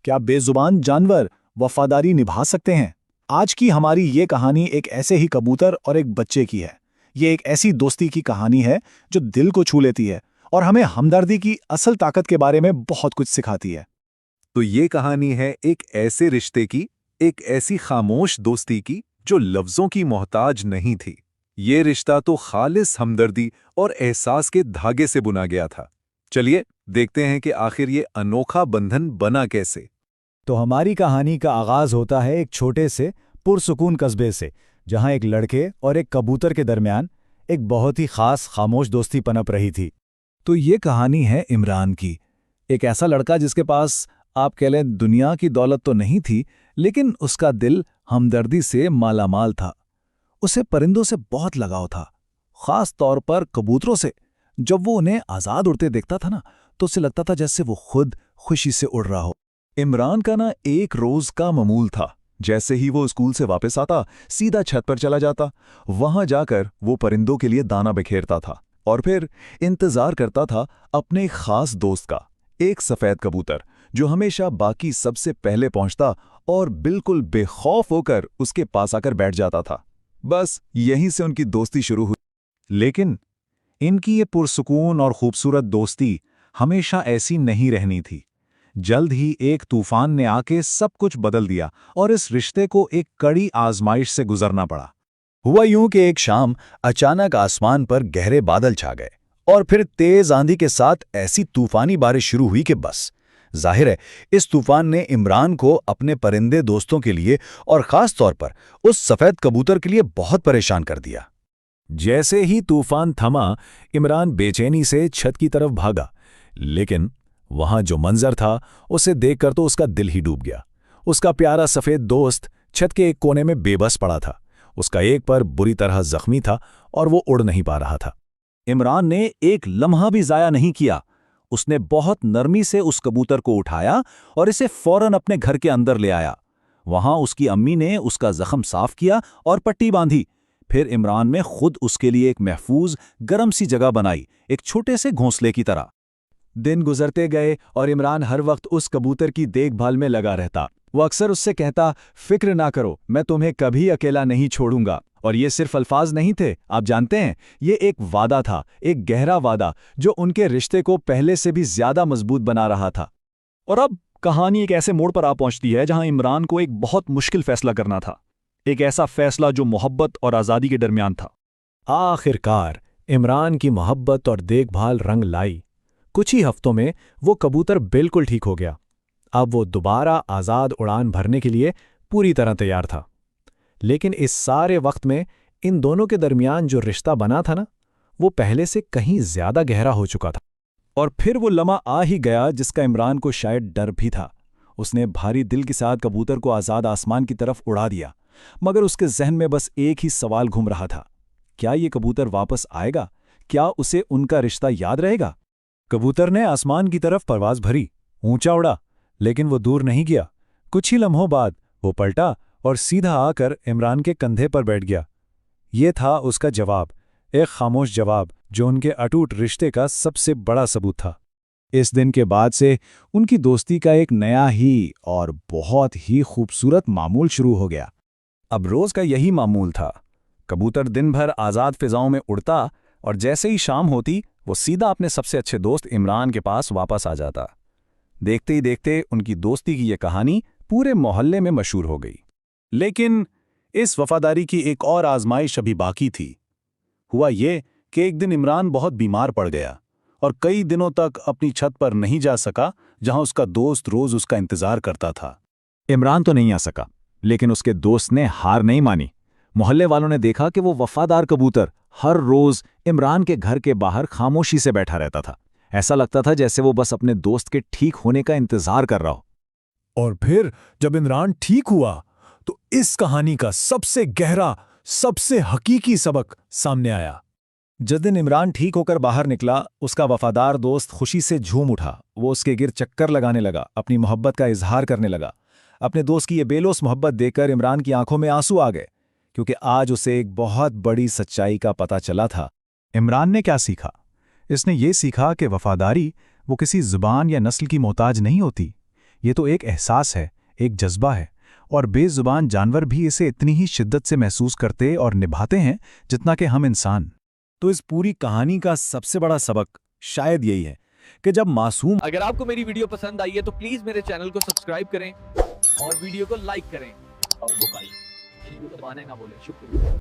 क्या बेजुबान जानवर वफादारी निभा सकते हैं? आज की हमारी ये कहानी एक ऐसे ही कबूतर और एक बच्चे की है। ये एक ऐसी दोस्ती की कहानी है जो दिल को छू लेती है और हमें हमदर्दी की असल ताकत के बारे में बहुत कुछ सिखाती है। तो ये कहानी है एक ऐसे रिश्ते की, एक ऐसी खामोश दोस्ती की जो लफ्जों की मोहताज नहीं थी। ये रिश्ता तो खालिस हमदर्दी और एहसास के धागे से बुना गया था। चलिए देखते हैं कि आखिर ये अनोखा बंधन बना कैसे। तो हमारी कहानी का आगाज होता है एक छोटे से पुरसुकून कस्बे से, जहां एक लड़के और एक कबूतर के दरमियान एक बहुत ही खास खामोश दोस्ती पनप रही थी। तो ये कहानी है इमरान की, एक ऐसा लड़का जिसके पास आप कह लें दुनिया की दौलत तो नहीं थी, लेकिन उसका दिल हमदर्दी से मालामाल था। उसे परिंदों से बहुत लगाव था, खास तौर पर कबूतरों से। जब वो उन्हें आज़ाद उड़ते देखता था ना, तो उसे लगता था जैसे वो खुद खुशी से उड़ रहा हो। इमरान का ना एक रोज का मामूल था। जैसे ही वो स्कूल से वापस आता, सीधा छत पर चला जाता। वहां जाकर वो परिंदों के लिए दाना बिखेरता था और फिर इंतजार करता था अपने खास दोस्त का, एक सफेद कबूतर जो हमेशा बाकी सबसे पहले पहुंचता और बिल्कुल बेखौफ होकर उसके पास आकर बैठ जाता था। बस यहीं से उनकी दोस्ती शुरू हुई। लेकिन इनकी ये पुरसुकून और खूबसूरत दोस्ती हमेशा ऐसी नहीं रहनी थी। जल्द ही एक तूफान ने आके सब कुछ बदल दिया और इस रिश्ते को एक कड़ी आजमाइश से गुजरना पड़ा। हुआ यूं कि एक शाम अचानक आसमान पर गहरे बादल छा गए और फिर तेज आंधी के साथ ऐसी तूफानी बारिश शुरू हुई कि बस जाहिर है इस तूफान ने इमरान को अपने परिंदे दोस्तों के लिए और खास तौर पर उस सफेद कबूतर के लिए बहुत परेशान कर दिया। जैसे ही तूफान थमा, इमरान बेचैनी से छत की तरफ भागा, लेकिन वहां जो मंजर था उसे देखकर तो उसका दिल ही डूब गया। उसका प्यारा सफेद दोस्त छत के एक कोने में बेबस पड़ा था। उसका एक पर बुरी तरह जख्मी था और वो उड़ नहीं पा रहा था। इमरान ने एक लम्हा भी जाया नहीं किया। उसने बहुत नरमी से उस कबूतर को उठाया और इसे फौरन अपने घर के अंदर ले आया। वहां उसकी अम्मी ने उसका जख्म साफ किया और पट्टी बांधी। फिर इमरान ने खुद उसके लिए एक महफूज गर्म सी जगह बनाई, एक छोटे से घोंसले की तरह। दिन गुजरते गए और इमरान हर वक्त उस कबूतर की देखभाल में लगा रहता। वो अक्सर उससे कहता, फिक्र ना करो, मैं तुम्हें कभी अकेला नहीं छोड़ूंगा। और ये सिर्फ अल्फाज नहीं थे, आप जानते हैं, ये एक वादा था, एक गहरा वादा जो उनके रिश्ते को पहले से भी ज्यादा मजबूत बना रहा था। और अब कहानी एक ऐसे मोड़ पर आ पहुंचती है जहां इमरान को एक बहुत मुश्किल फैसला करना था। एक ऐसा फैसला जो मोहब्बत और आज़ादी के दरमियान था। आखिरकार इमरान की मोहब्बत और देखभाल रंग लाई। कुछ ही हफ्तों में वो कबूतर बिल्कुल ठीक हो गया। अब वो दोबारा आज़ाद उड़ान भरने के लिए पूरी तरह तैयार था। लेकिन इस सारे वक्त में इन दोनों के दरमियान जो रिश्ता बना था ना, वो पहले से कहीं ज्यादा गहरा हो चुका था। और फिर वो लम्हा आ ही गया जिसका इमरान को शायद डर भी था। उसने भारी दिल के साथ कबूतर को आज़ाद आसमान की तरफ उड़ा दिया, मगर उसके जहन में बस एक ही सवाल घूम रहा था, क्या ये कबूतर वापस आएगा? क्या उसे उनका रिश्ता याद रहेगा? कबूतर ने आसमान की तरफ परवाज भरी, ऊंचा उड़ा, लेकिन वो दूर नहीं गया। कुछ ही लम्हों बाद वो पलटा और सीधा आकर इमरान के कंधे पर बैठ गया। ये था उसका जवाब, एक खामोश जवाब जो उनके अटूट रिश्ते का सबसे बड़ा सबूत था। इस दिन के बाद से उनकी दोस्ती का एक नया ही और बहुत ही खूबसूरत मामूल शुरू हो गया। अब रोज का यही मामूल था। कबूतर दिन भर आज़ाद फिजाओं में उड़ता और जैसे ही शाम होती वो सीधा अपने सबसे अच्छे दोस्त इमरान के पास वापस आ जाता। देखते ही देखते उनकी दोस्ती की ये कहानी पूरे मोहल्ले में मशहूर हो गई। लेकिन इस वफादारी की एक और आजमाइश अभी बाकी थी। हुआ ये कि एक दिन इमरान बहुत बीमार पड़ गया और कई दिनों तक अपनी छत पर नहीं जा सका, जहां उसका दोस्त रोज उसका इंतजार करता था। इमरान तो नहीं आ सका, लेकिन उसके दोस्त ने हार नहीं मानी। मोहल्ले वालों ने देखा कि वो वफादार कबूतर हर रोज इमरान के घर के बाहर खामोशी से बैठा रहता था। ऐसा लगता था जैसे वो बस अपने दोस्त के ठीक होने का इंतजार कर रहा हो। और फिर जब इमरान ठीक हुआ तो इस कहानी का सबसे गहरा, सबसे हकीकी सबक सामने आया। जिस दिन इमरान ठीक होकर बाहर निकला, उसका वफादार दोस्त खुशी से झूम उठा। वो उसके गिर चक्कर लगाने लगा, अपनी मोहब्बत का इजहार करने लगा। अपने दोस्त की ये बेलोस मोहब्बत देखकर इमरान की आंखों में आंसू आ गए, क्योंकि आज उसे एक बहुत बड़ी सच्चाई का पता चला था। इमरान ने क्या सीखा? इसने ये सीखा कि वफादारी वो किसी जुबान या नस्ल की मोहताज नहीं होती। ये तो एक एहसास है, एक जज्बा है, और बेजुबान जानवर भी इसे इतनी ही शिद्दत से महसूस करते और निभाते हैं जितना कि हम इंसान। तो इस पूरी कहानी का सबसे बड़ा सबक शायद यही है कि जब मासूम अगर आपको मेरी वीडियो पसंद आई है तो प्लीज मेरे चैनल को सब्सक्राइब करें और वीडियो को लाइक करें और दबाने ना भूलें। शुक्रिया।